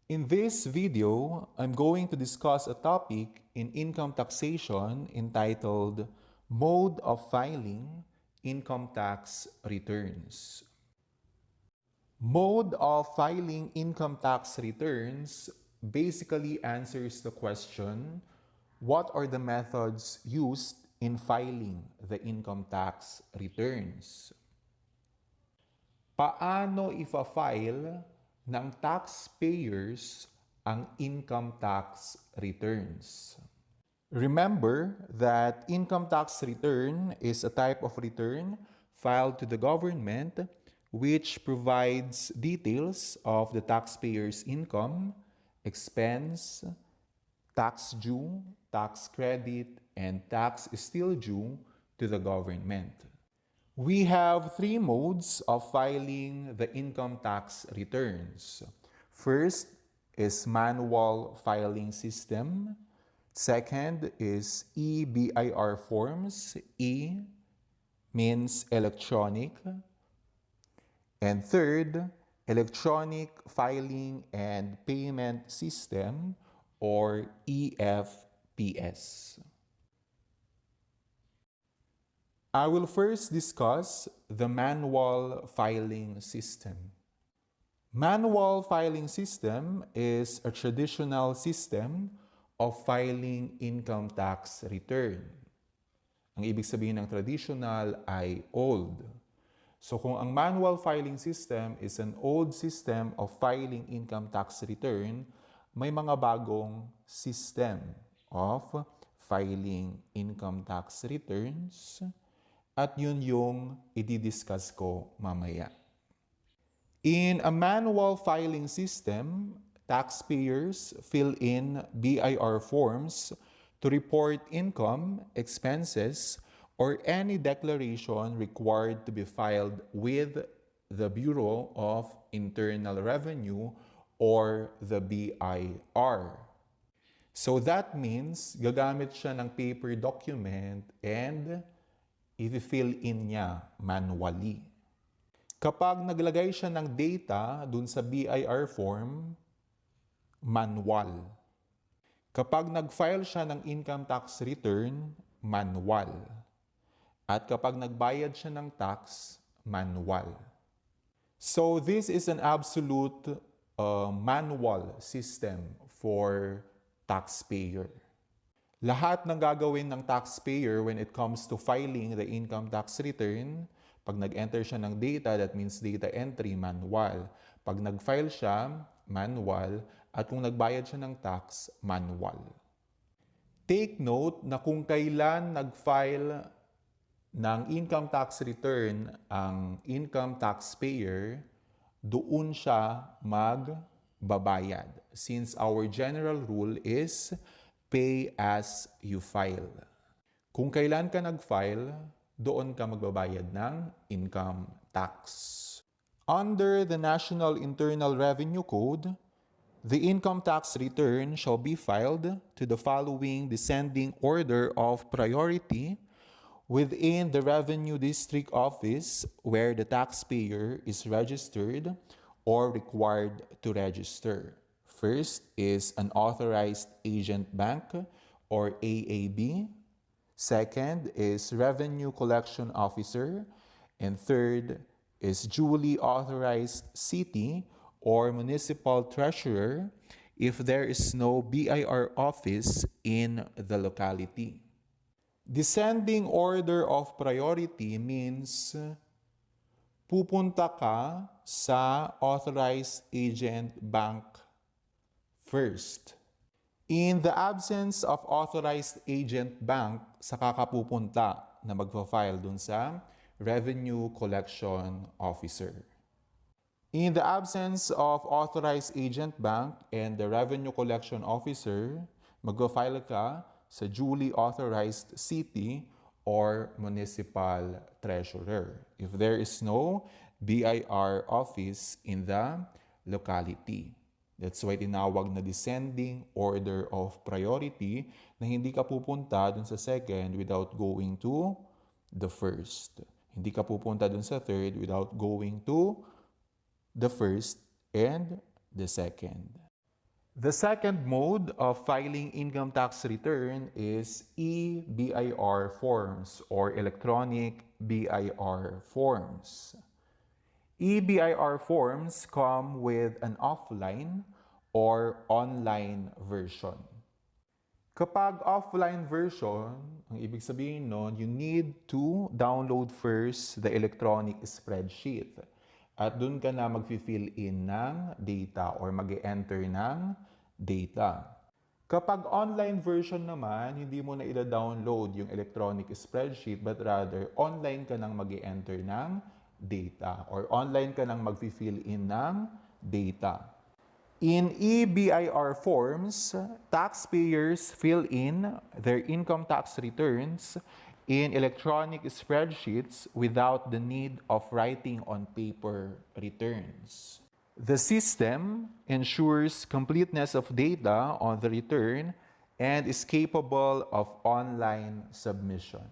In this video, I'm going to discuss a topic in income taxation entitled Mode of Filing Income Tax Returns. Mode of filing income tax returns basically answers the question, what are the methods used in filing the income tax returns? Paano ifa-file ng taxpayers ang income tax returns? Remember that income tax return is a type of return filed to the government which provides details of the taxpayer's income, expense, tax due, tax credit, and tax still due to the government. We have three modes of filing the income tax returns. First is manual filing system. Second is e-BIR forms. E means electronic. And third, electronic filing and payment system or EFPS. I will first discuss the manual filing system. Manual filing system is a traditional system of filing income tax return. Ang ibig sabihin ng traditional ay old. So kung ang manual filing system is an old system of filing income tax return, may mga bagong system of filing income tax returns. At yun yung i-discuss ko mamaya. In a manual filing system, taxpayers fill in BIR forms to report income, expenses, or any declaration required to be filed with the Bureau of Internal Revenue or the BIR. So that means gagamit siya ng paper document and i-fill in niya manually. Kapag naglagay siya ng data dun sa BIR form, manual. Kapag nag-file siya ng income tax return, manual. At kapag nagbayad siya ng tax, manual. So this is an absolute manual system for taxpayer. Lahat ng gagawin ng taxpayer when it comes to filing the income tax return, pag nag-enter siya ng data, that means data entry, manual. Pag nag-file siya, manual. At kung nagbayad siya ng tax, manual. Take note na kung kailan nag-file ng income tax return ang income taxpayer, doon siya magbabayad. Since our general rule is pay as you file. Kung kailan ka nag-file, doon ka magbabayad ng income tax. Under the National Internal Revenue Code, the income tax return shall be filed to the following descending order of priority within the Revenue District Office where the taxpayer is registered or required to register. First is an authorized agent bank or AAB. Second is revenue collection officer. And third is duly authorized city or municipal treasurer if there is no BIR office in the locality. Descending order of priority means pupunta ka sa authorized agent bank first. In the absence of authorized agent bank, saka ka pupunta na magpa-file dun sa revenue collection officer. In the absence of authorized agent bank and the revenue collection officer, magpa-file ka sa duly authorized city or municipal treasurer if there is no BIR office in the locality. That's why tinawag na descending order of priority na hindi ka pupunta dun sa second without going to the first. Hindi ka pupunta dun sa third without going to the first and the second. The second mode of filing income tax return is e-BIR forms or electronic BIR forms. e-BIR forms come with an offline or online version. Kapag offline version, ang ibig sabihin nun, you need to download first the electronic spreadsheet. At dun ka na mag-fill in ng data or mag-enter ng data. Kapag online version naman, hindi mo na ida-download yung electronic spreadsheet but rather online ka nang mag-enter ng data or online ka nang mag-fill in ng data. In e-BIR forms, taxpayers fill in their income tax returns in electronic spreadsheets without the need of writing on paper returns. The system ensures completeness of data on the return and is capable of online submission.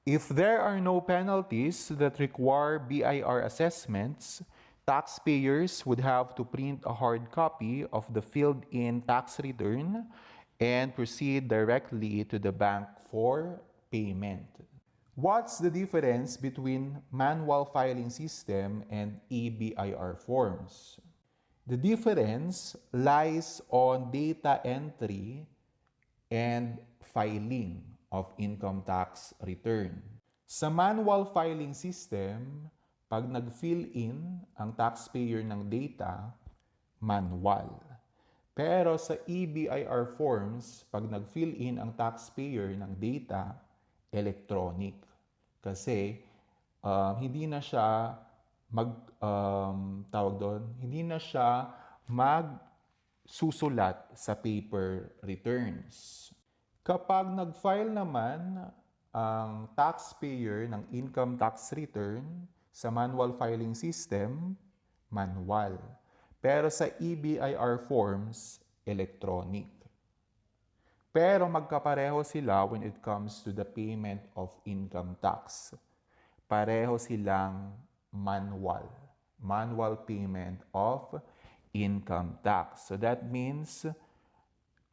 If there are no penalties that require BIR assessments, taxpayers would have to print a hard copy of the filled-in tax return and proceed directly to the bank for payment. What's the difference between manual filing system and e-BIR forms? The difference lies on data entry and filing of income tax return. Sa manual filing system, pag nag-fill in ang taxpayer ng data, manual. Pero sa e-BIR forms, pag nag-fill in ang taxpayer ng data, electronic. Kasi hindi na siya hindi na siya magsusulat sa paper returns. Kapag nag-file naman ang taxpayer ng income tax return sa manual filing system, manual. Pero sa e-BIR forms, electronic. Pero magkapareho sila when it comes to the payment of income tax. Pareho silang manual. Manual payment of income tax. So that means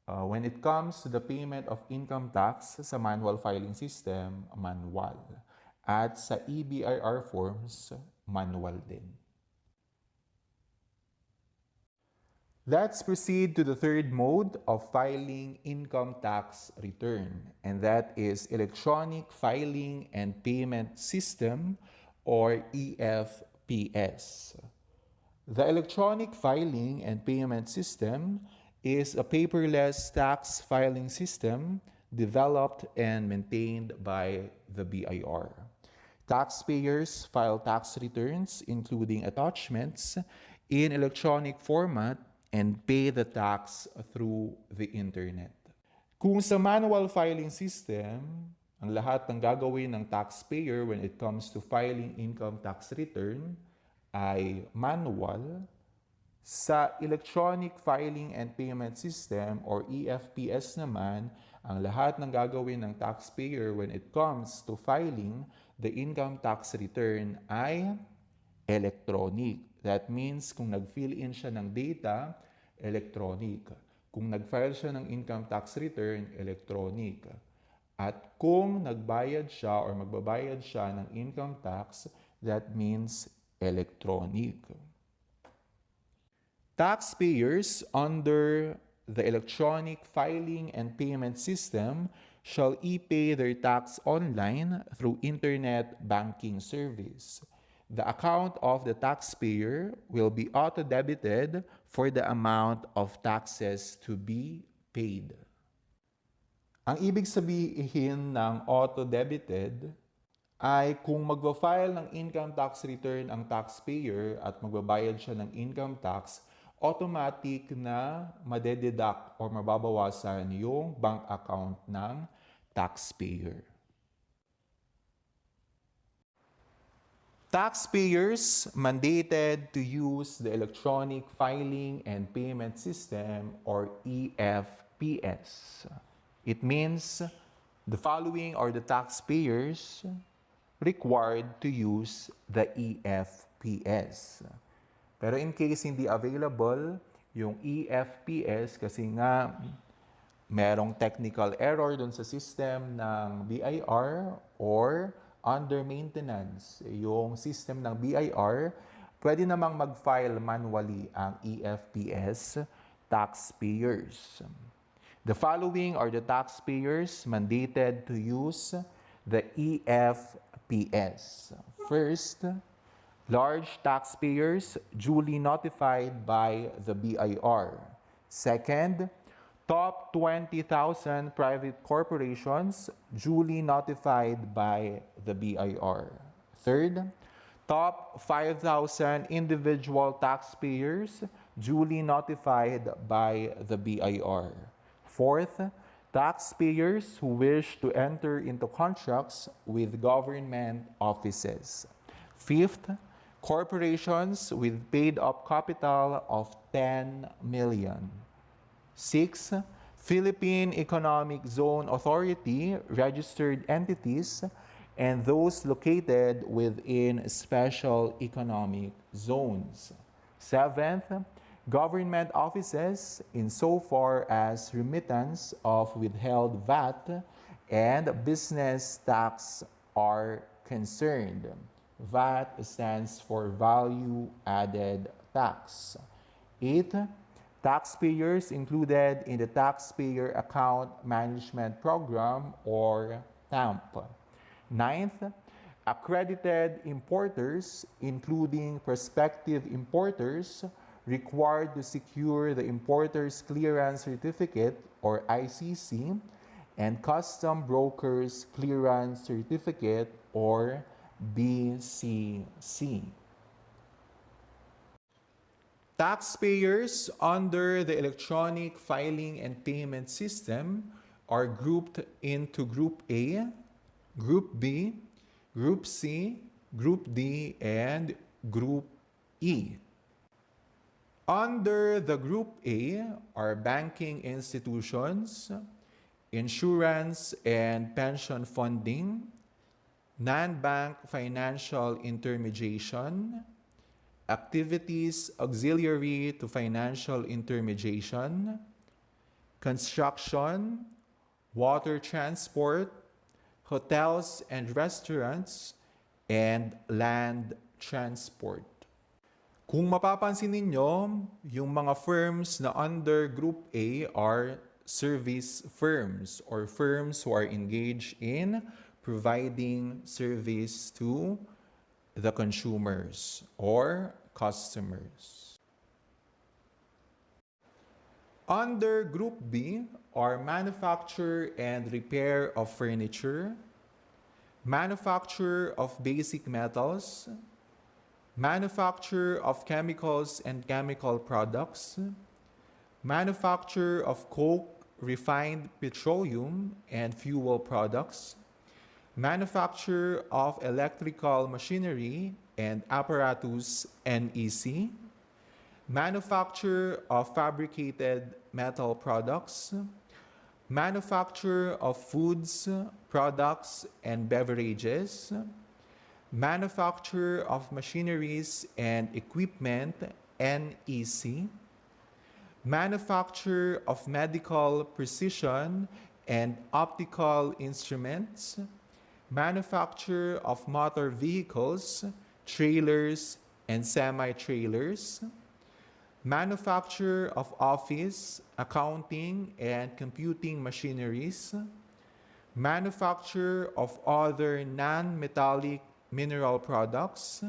when it comes to the payment of income tax sa manual filing system, manual. At sa e-BIR forms, manual din. Let's proceed to the third mode of filing income tax return, and that is electronic filing and payment system or EFPS. The electronic filing and payment system is a paperless tax filing system developed and maintained by the BIR. Taxpayers file tax returns, including attachments, in electronic format and pay the tax through the internet. Kung sa manual filing system, ang lahat ng gagawin ng taxpayer when it comes to filing income tax return ay manual, sa electronic filing and payment system or EFPS naman, ang lahat ng gagawin ng taxpayer when it comes to filing the income tax return ay electronic. That means kung nag-fill in siya ng data, electronic. Kung nag-file siya ng income tax return, electronic. At kung nagbayad siya or magbabayad siya ng income tax, that means electronic. Taxpayers under the electronic filing and payment system shall e-pay their tax online through internet banking service. The account of the taxpayer will be auto-debited for the amount of taxes to be paid. Ang ibig sabihin ng auto-debited ay kung magpa-file ng income tax return ang taxpayer at magbabayad siya ng income tax, automatic na madededuct or mababawasan yung bank account ng taxpayer. Taxpayers mandated to use the electronic filing and payment system or EFPS. It means the following are the taxpayers required to use the EFPS. Pero in case hindi available, yung EFPS kasi nga merong technical error dun sa system ng BIR or under maintenance yung system ng BIR, pwede namang mag-file manually ang EFPS taxpayers. The following are the taxpayers mandated to use the EFPS. First, large taxpayers duly notified by the BIR. Second, top 20,000 private corporations duly notified by the BIR. Third, top 5,000 individual taxpayers duly notified by the BIR. Fourth, taxpayers who wish to enter into contracts with government offices. Fifth, corporations with paid-up capital of 10 million. 6. Philippine Economic Zone Authority registered entities and those located within special economic zones. 7th, government offices insofar as remittance of withheld VAT and business tax are concerned. VAT stands for Value Added Tax. 8th, taxpayers included in the Taxpayer Account Management Program or TAMP. 9th, accredited importers, including prospective importers, required to secure the Importer's Clearance Certificate or ICC and Custom Brokers Clearance Certificate or BCC. Taxpayers under the electronic filing and payment system are grouped into Group A, Group B, Group C, Group D, and Group E. Under the Group A are banking institutions, insurance and pension funding, non-bank financial intermediation, activities auxiliary to financial intermediation, construction, water transport, hotels and restaurants, and land transport. Kung mapapansin ninyo, yung mga firms na under Group A are service firms or firms who are engaged in providing service to the consumers or customers. Under Group B are manufacture and repair of furniture, manufacture of basic metals, manufacture of chemicals and chemical products, manufacture of coke, refined petroleum and fuel products, manufacture of electrical machinery and apparatus NEC, manufacture of fabricated metal products, manufacture of foods, products and beverages, manufacture of machineries and equipment NEC, manufacture of medical precision and optical instruments, manufacture of motor vehicles, trailers and semi-trailers, manufacture of office, accounting and computing machineries, manufacture of other non-metallic mineral products,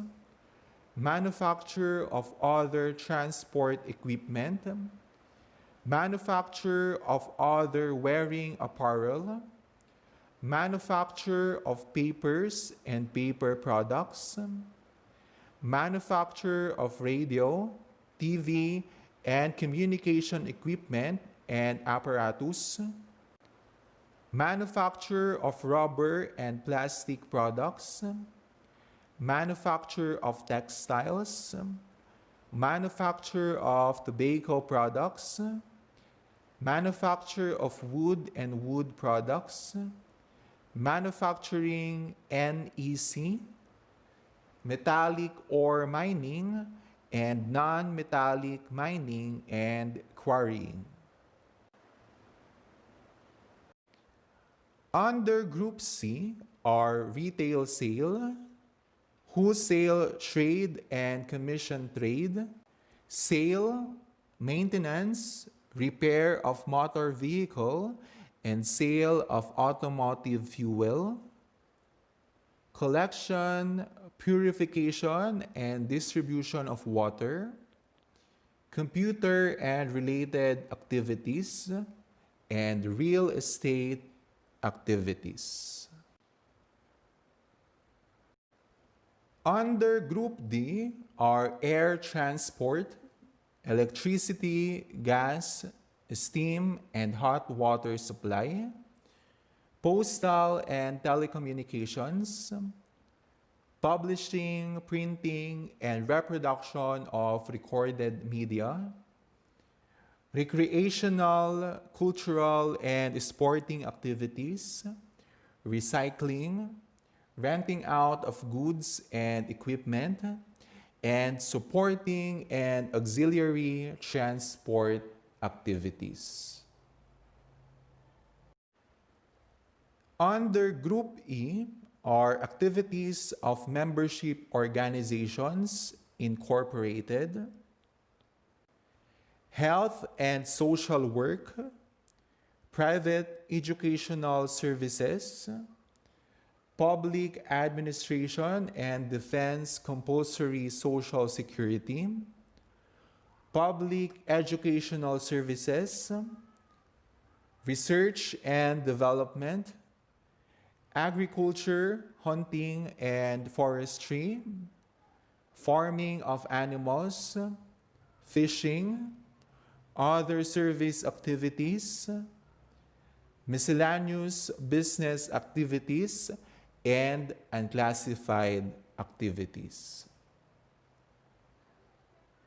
manufacture of other transport equipment, manufacture of other wearing apparel, manufacture of papers and paper products, manufacture of radio, TV, and communication equipment and apparatus, manufacture of rubber and plastic products, manufacture of textiles, manufacture of tobacco products, manufacture of wood and wood products, manufacturing NEC, metallic ore mining, and non-metallic mining and quarrying. Under Group C are retail sale, wholesale trade and commission trade, sale, maintenance, repair of motor vehicle, and sale of automotive fuel, collection, purification, and distribution of water, computer and related activities, and real estate activities. Under Group D are air transport, electricity, gas, steam, and hot water supply, postal and telecommunications, publishing, printing, and reproduction of recorded media, recreational, cultural, and sporting activities, recycling, renting out of goods and equipment, and supporting and auxiliary transport activities. Under Group E are activities of membership organizations incorporated, health and social work, private educational services, public administration and defense compulsory social security, public educational services, research and development, agriculture, hunting and forestry, farming of animals, fishing, other service activities, miscellaneous business activities, and unclassified activities.